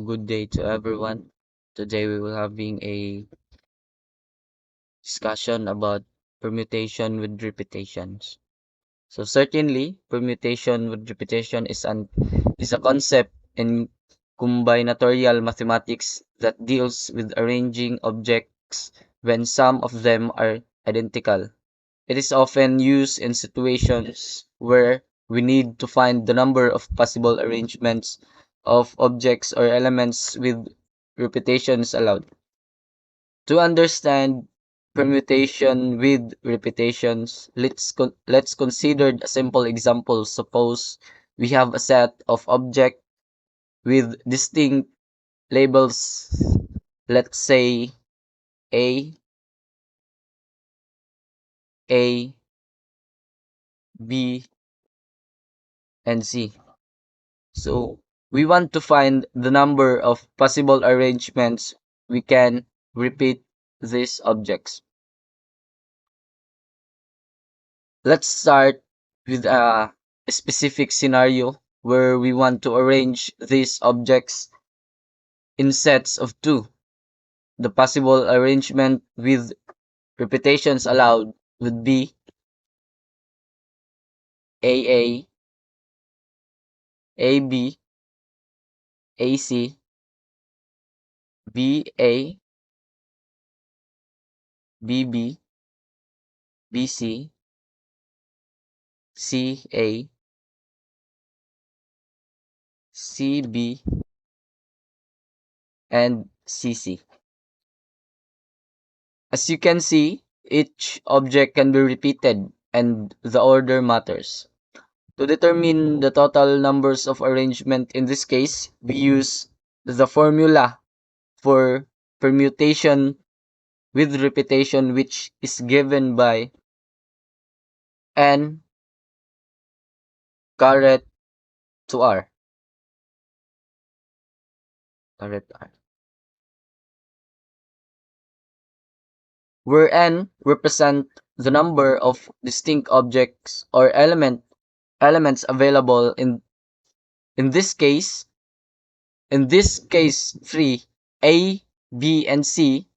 good day to everyone. Today we will having a discussion about permutation with repetitions. So certainly, permutation with repetition is a concept in combinatorial mathematics that deals with arranging objects when some of them are identical. It is often used in situations where we need to find the number of possible arrangements of objects or elements with repetitions allowed. To understand permutation with repetitions, let's consider a simple example. Suppose we have a set of objects with distinct labels, let's say A, A, B, and C. So we want to find the number of possible arrangements we can repeat these objects. Let's start with a specific scenario where we want to arrange these objects in sets of two. The possible arrangement with repetitions allowed would be AA, AB, AC, BA, BB, BC, CA, CB, and CC. As you can see, each object can be repeated and the order matters. To determine the total numbers of arrangement in this case, we use the formula for permutation with repetition, which is given by n caret to r. Caret r. Where n represent the number of distinct objects or elements available in this case. In this case, 3, A, B, and C,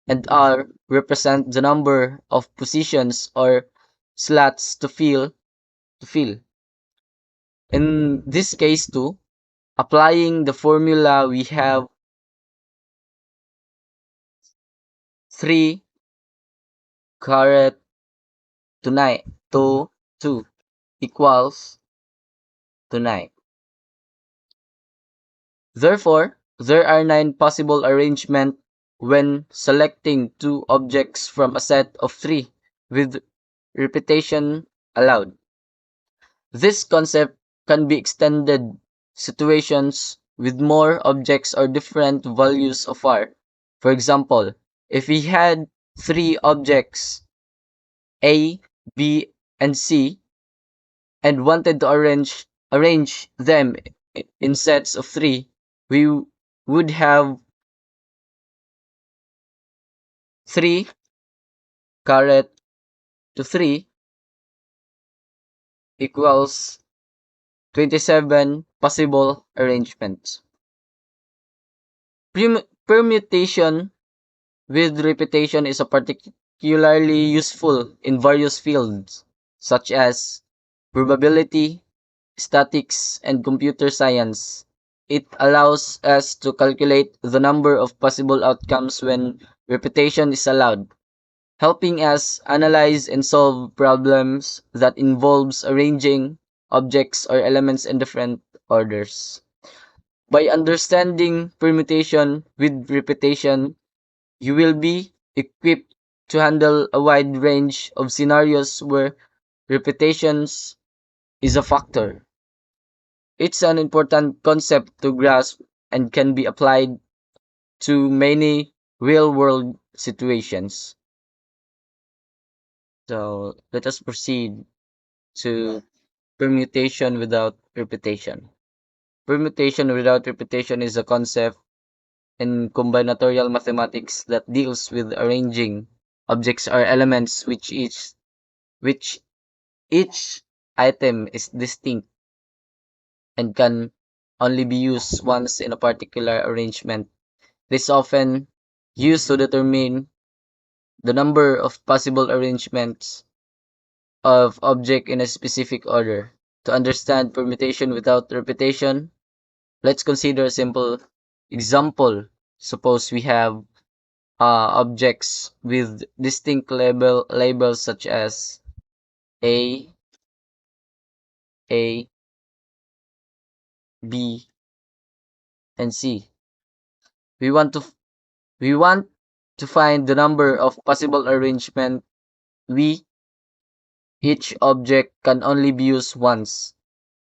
and R represent the number of positions or slots to fill. In this case too, applying the formula, we have 3 caret to 9 to 2 equals to 9. Therefore, there are 9 possible arrangements when selecting two objects from a set of 3 with repetition allowed. This concept can be extended situations with more objects or different values of R. For example, if we had 3 objects A, B, and C and wanted to arrange them in sets of 3, we would have 3 caret to 3 equals 27 possible arrangements. Permutation with repetition is a particularly useful in various fields such as probability, statistics, and computer science. It allows us to calculate the number of possible outcomes when repetition is allowed, helping us analyze and solve problems that involves arranging objects or elements in different orders. By understanding permutation with repetition, you will be equipped to handle a wide range of scenarios where repetitions is a factor. It's an important concept to grasp and can be applied to many real-world situations. So let us proceed to permutation without repetition. Permutation without repetition is a concept in combinatorial mathematics that deals with arranging objects or elements which each item is distinct and can only be used once in a particular arrangement. It is often used to determine the number of possible arrangements of object in a specific order. To understand permutation without repetition, let's consider a simple example. Suppose we have objects with distinct labels such as A, A, B, and C. We want to we want to find the number of possible arrangement we each object can only be used once.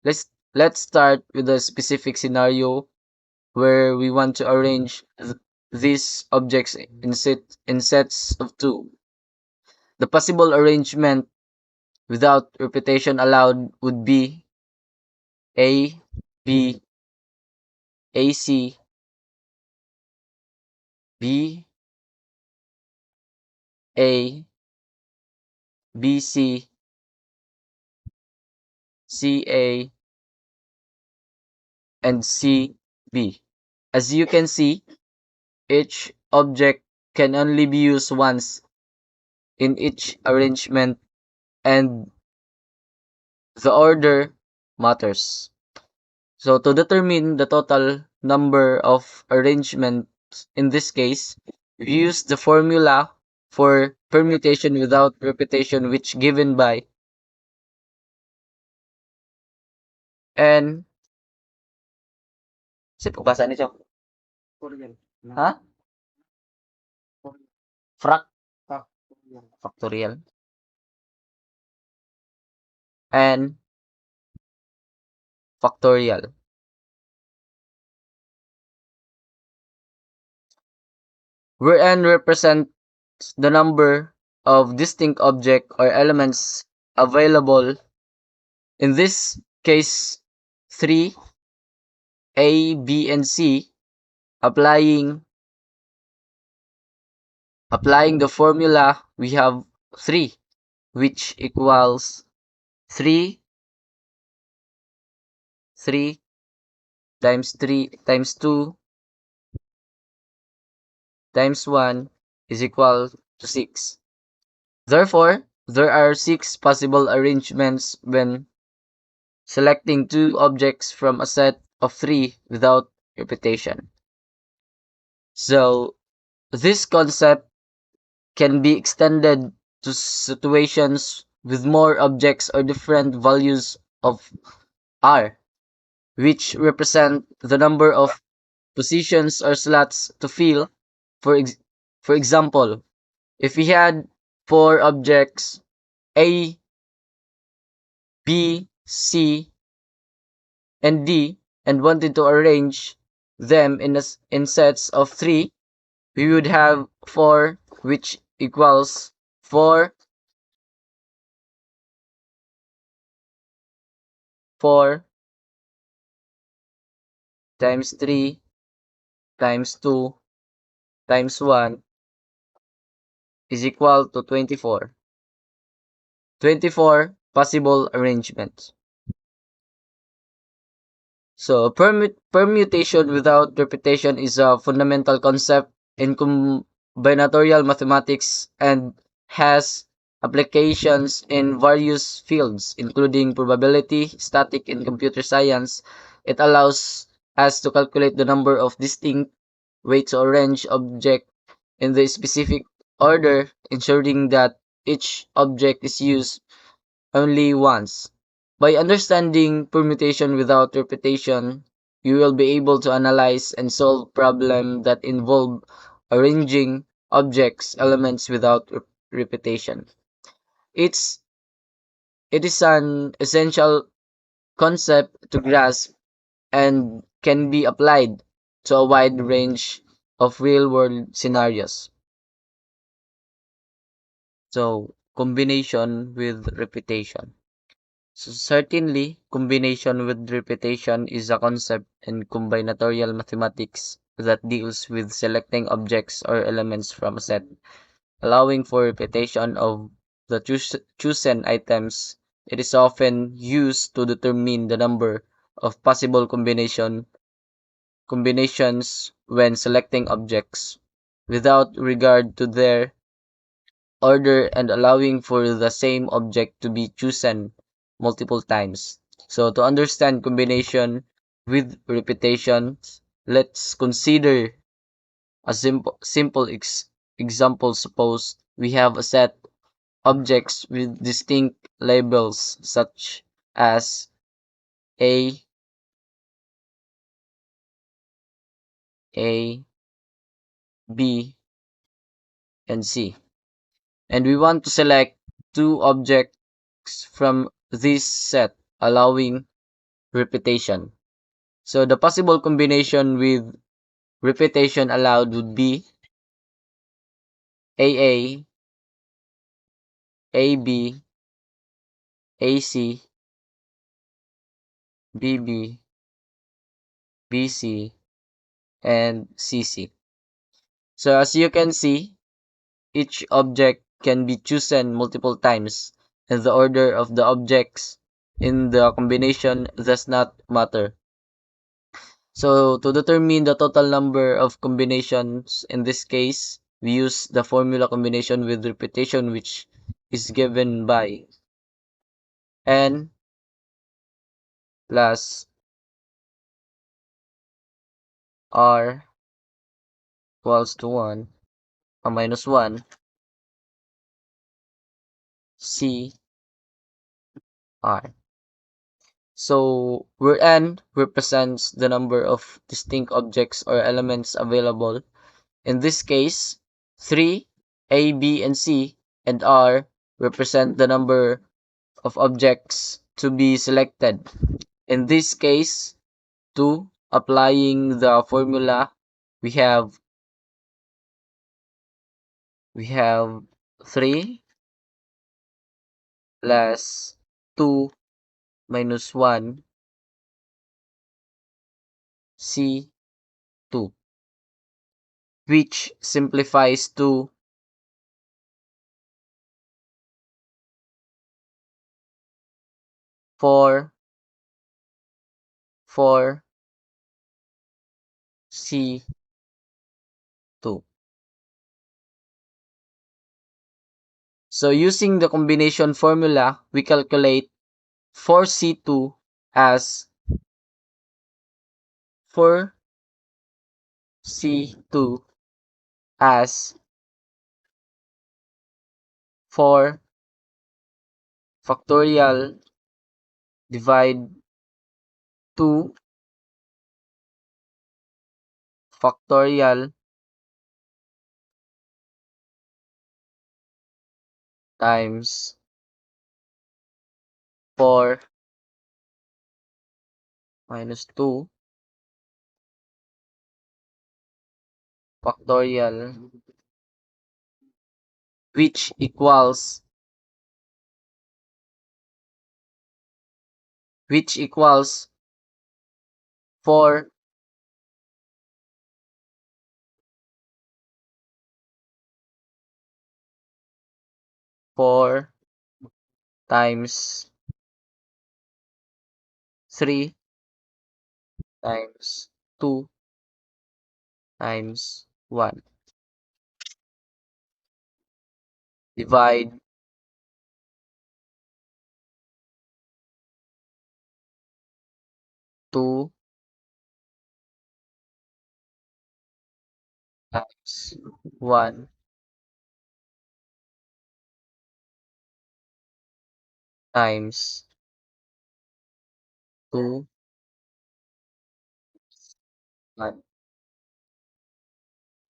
Let's start with a specific scenario where we want to arrange these objects in sets of two. The possible arrangement without repetition allowed would be A, B, AC, B, A, BC, CA, and CB. As you can see, each object can only be used once in each arrangement, and the order matters. So to determine the total number of arrangements in this case, we use the formula for permutation without repetition, which given by n. Kasi pagbasa nito. Ha? Factorial. N factorial. Where n represents the number of distinct object or elements available. In this case, 3, A, B, and C, applying the formula, we have 3, which equals 3 times 3 times 2 times 1 is equal to 6. Therefore, there are 6 possible arrangements when selecting two objects from a set of 3 without repetition. So, this concept can be extended to situations with more objects or different values of R, which represent the number of positions or slots to fill. For example, if we had 4 objects A, B, C, and D and wanted to arrange them in sets of 3, we would have 4, which equals 4 times 3 times 2 times 1 is equal to 24. 24 possible arrangements. So permutation without repetition is a fundamental concept in combinatorial mathematics and has applications in various fields, including probability, statistics, and computer science. It allows us to calculate the number of distinct ways to arrange objects in the specific order, ensuring that each object is used only once. By understanding permutation without repetition, you will be able to analyze and solve problems that involve arranging objects, elements without repetition. It is an essential concept to grasp and can be applied to a wide range of real-world scenarios. So, combination with repetition. So certainly, combination with repetition is a concept in combinatorial mathematics that deals with selecting objects or elements from a set, allowing for repetition of the chosen items. It is often used to determine the number of possible combinations when selecting objects, without regard to their order and allowing for the same object to be chosen multiple times. So to understand combination with repetition, let's consider a simple example. Suppose we have a set objects with distinct labels such as A, A, B, and C. And we want to select two objects from this set, allowing repetition. So the possible combination with repetition allowed would be AA, AB, AC, BB, BC, and CC. So as you can see, each object can be chosen multiple times, and the order of the objects in the combination does not matter. So to determine the total number of combinations, in this case, we use the formula combination with repetition, which is given by n plus r equals to 1, minus 1, c r. So where n represents the number of distinct objects or elements available. In this case, 3, A, B, and C, and R represent the number of objects to be selected. In this case, 2, applying the formula, we have 3 plus 2 minus 1 C2, which simplifies to 4 C2. So using the combination formula, we calculate 4C2 as 4C2 as 4 factorial divide 2 factorial times 4 minus 2 factorial, which equals 4 times 3 times 2 times 1 divide 2 times 1 times 2 1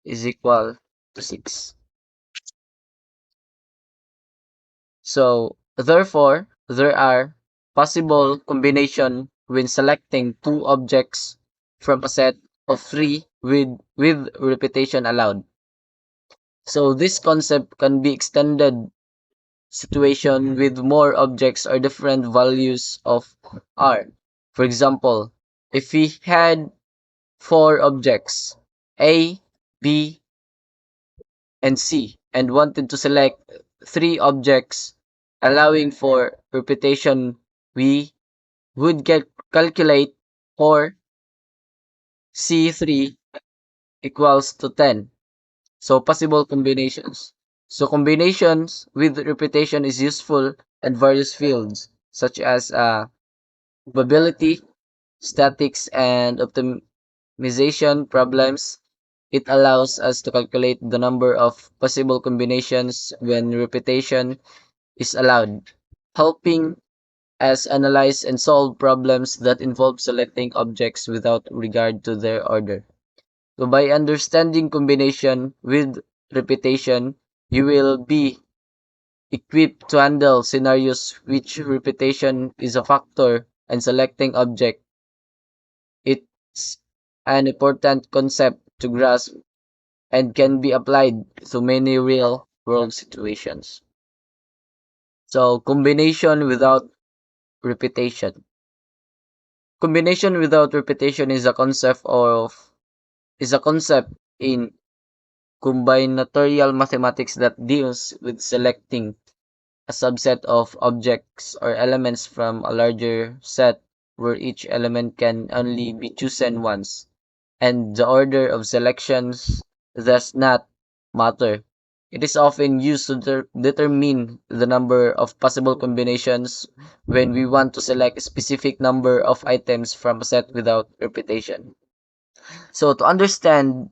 is equal to 6. So therefore, there are possible combination when selecting two objects from a set of 3 with repetition allowed. So this concept can be extended situation with more objects or different values of R. For example, if we had 4 objects, A, B, and C, and wanted to select 3 objects allowing for repetition, we would calculate 4 C3 equals to 10. So possible combinations. So combinations with repetition is useful in various fields such as probability, statics, and optimization problems. It allows us to calculate the number of possible combinations when repetition is allowed, helping us analyze and solve problems that involve selecting objects without regard to their order. So by understanding combination with repetition, you will be equipped to handle scenarios which repetition is a factor and selecting object. It's an important concept to grasp and can be applied to many real world situations. So combination without repetition. Combination without repetition is a concept in combinatorial mathematics that deals with selecting a subset of objects or elements from a larger set where each element can only be chosen once, and the order of selections does not matter. It is often used to determine the number of possible combinations when we want to select a specific number of items from a set without repetition. So to understand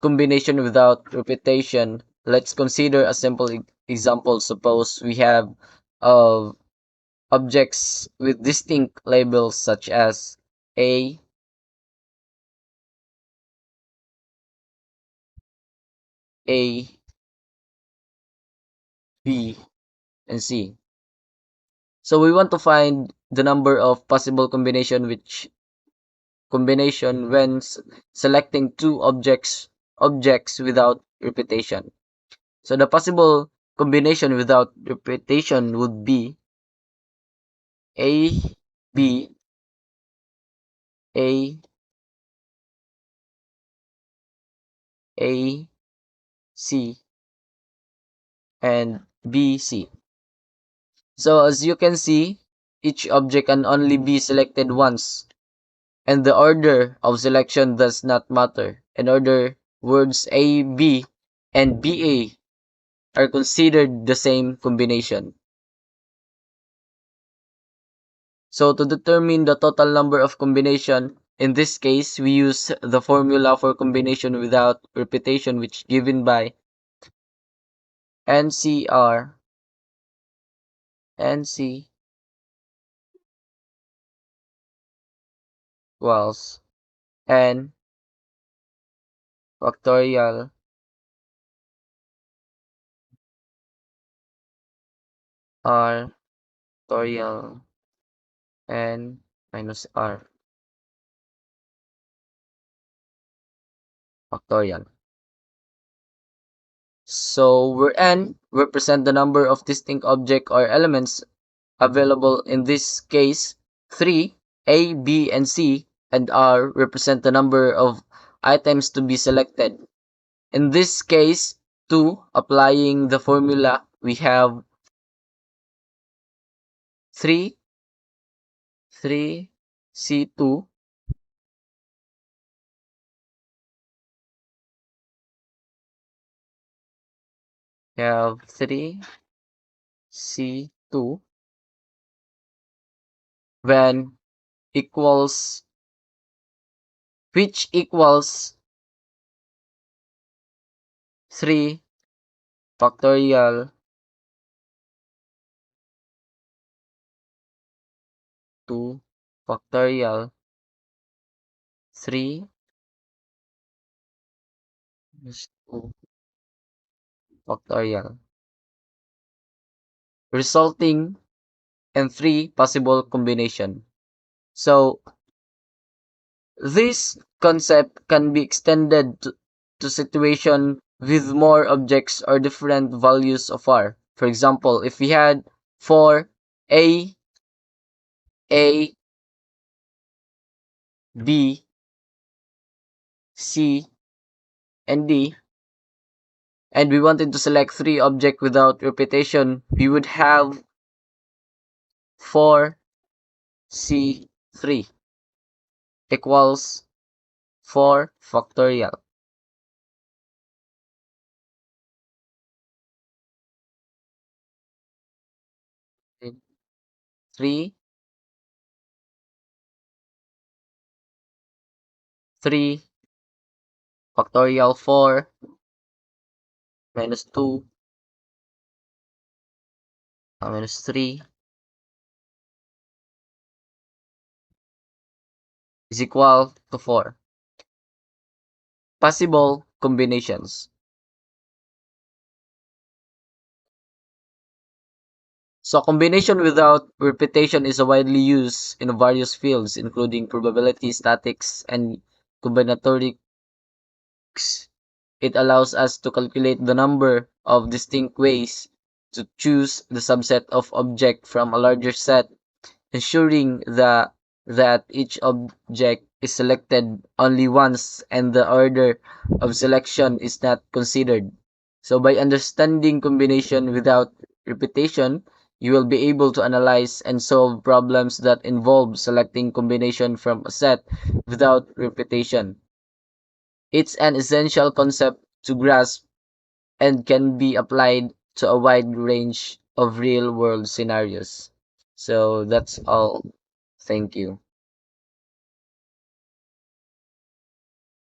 combination without repetition, let's consider a simple example. Suppose we have uh, objects with distinct labels such as A, A, B, and C. So we want to find the number of possible combination when selecting two objects without repetition. So the possible combination without repetition would be A, B, A, A, C, and B, C. So as you can see, each object can only be selected once, and the order of selection does not matter. In other words, A, B, and BA are considered the same combination. So to determine the total number of combination, in this case, we use the formula for combination without repetition, which given by NCR, NC equals N factorial R factorial N minus R factorial. So where N represent the number of distinct object or elements available, in this case 3, A, B, and C, and R represent the number of items to be selected. In this case 2, applying the formula, we have 3, 3, C2, we have 3, C2, when equals, which equals 3 factorial 2 factorial 3 is 2 factorial, resulting in 3 possible combination. So this concept can be extended to situation with more objects or different values of R. For example, if we had 4 A, B, C, and D, and we wanted to select 3 objects without repetition, we would have 4 C3. equals 4 factorial. 3, 3 factorial 4 minus 2 minus 3 is equal to 4. Possible combinations. So combination without repetition is widely used in various fields, including probability, statics, and combinatorics. It allows us to calculate the number of distinct ways to choose the subset of object from a larger set, ensuring that each object is selected only once and the order of selection is not considered. So by understanding combination without repetition, you will be able to analyze and solve problems that involve selecting combination from a set without repetition. It's an essential concept to grasp and can be applied to a wide range of real world scenarios. So that's all. Thank you.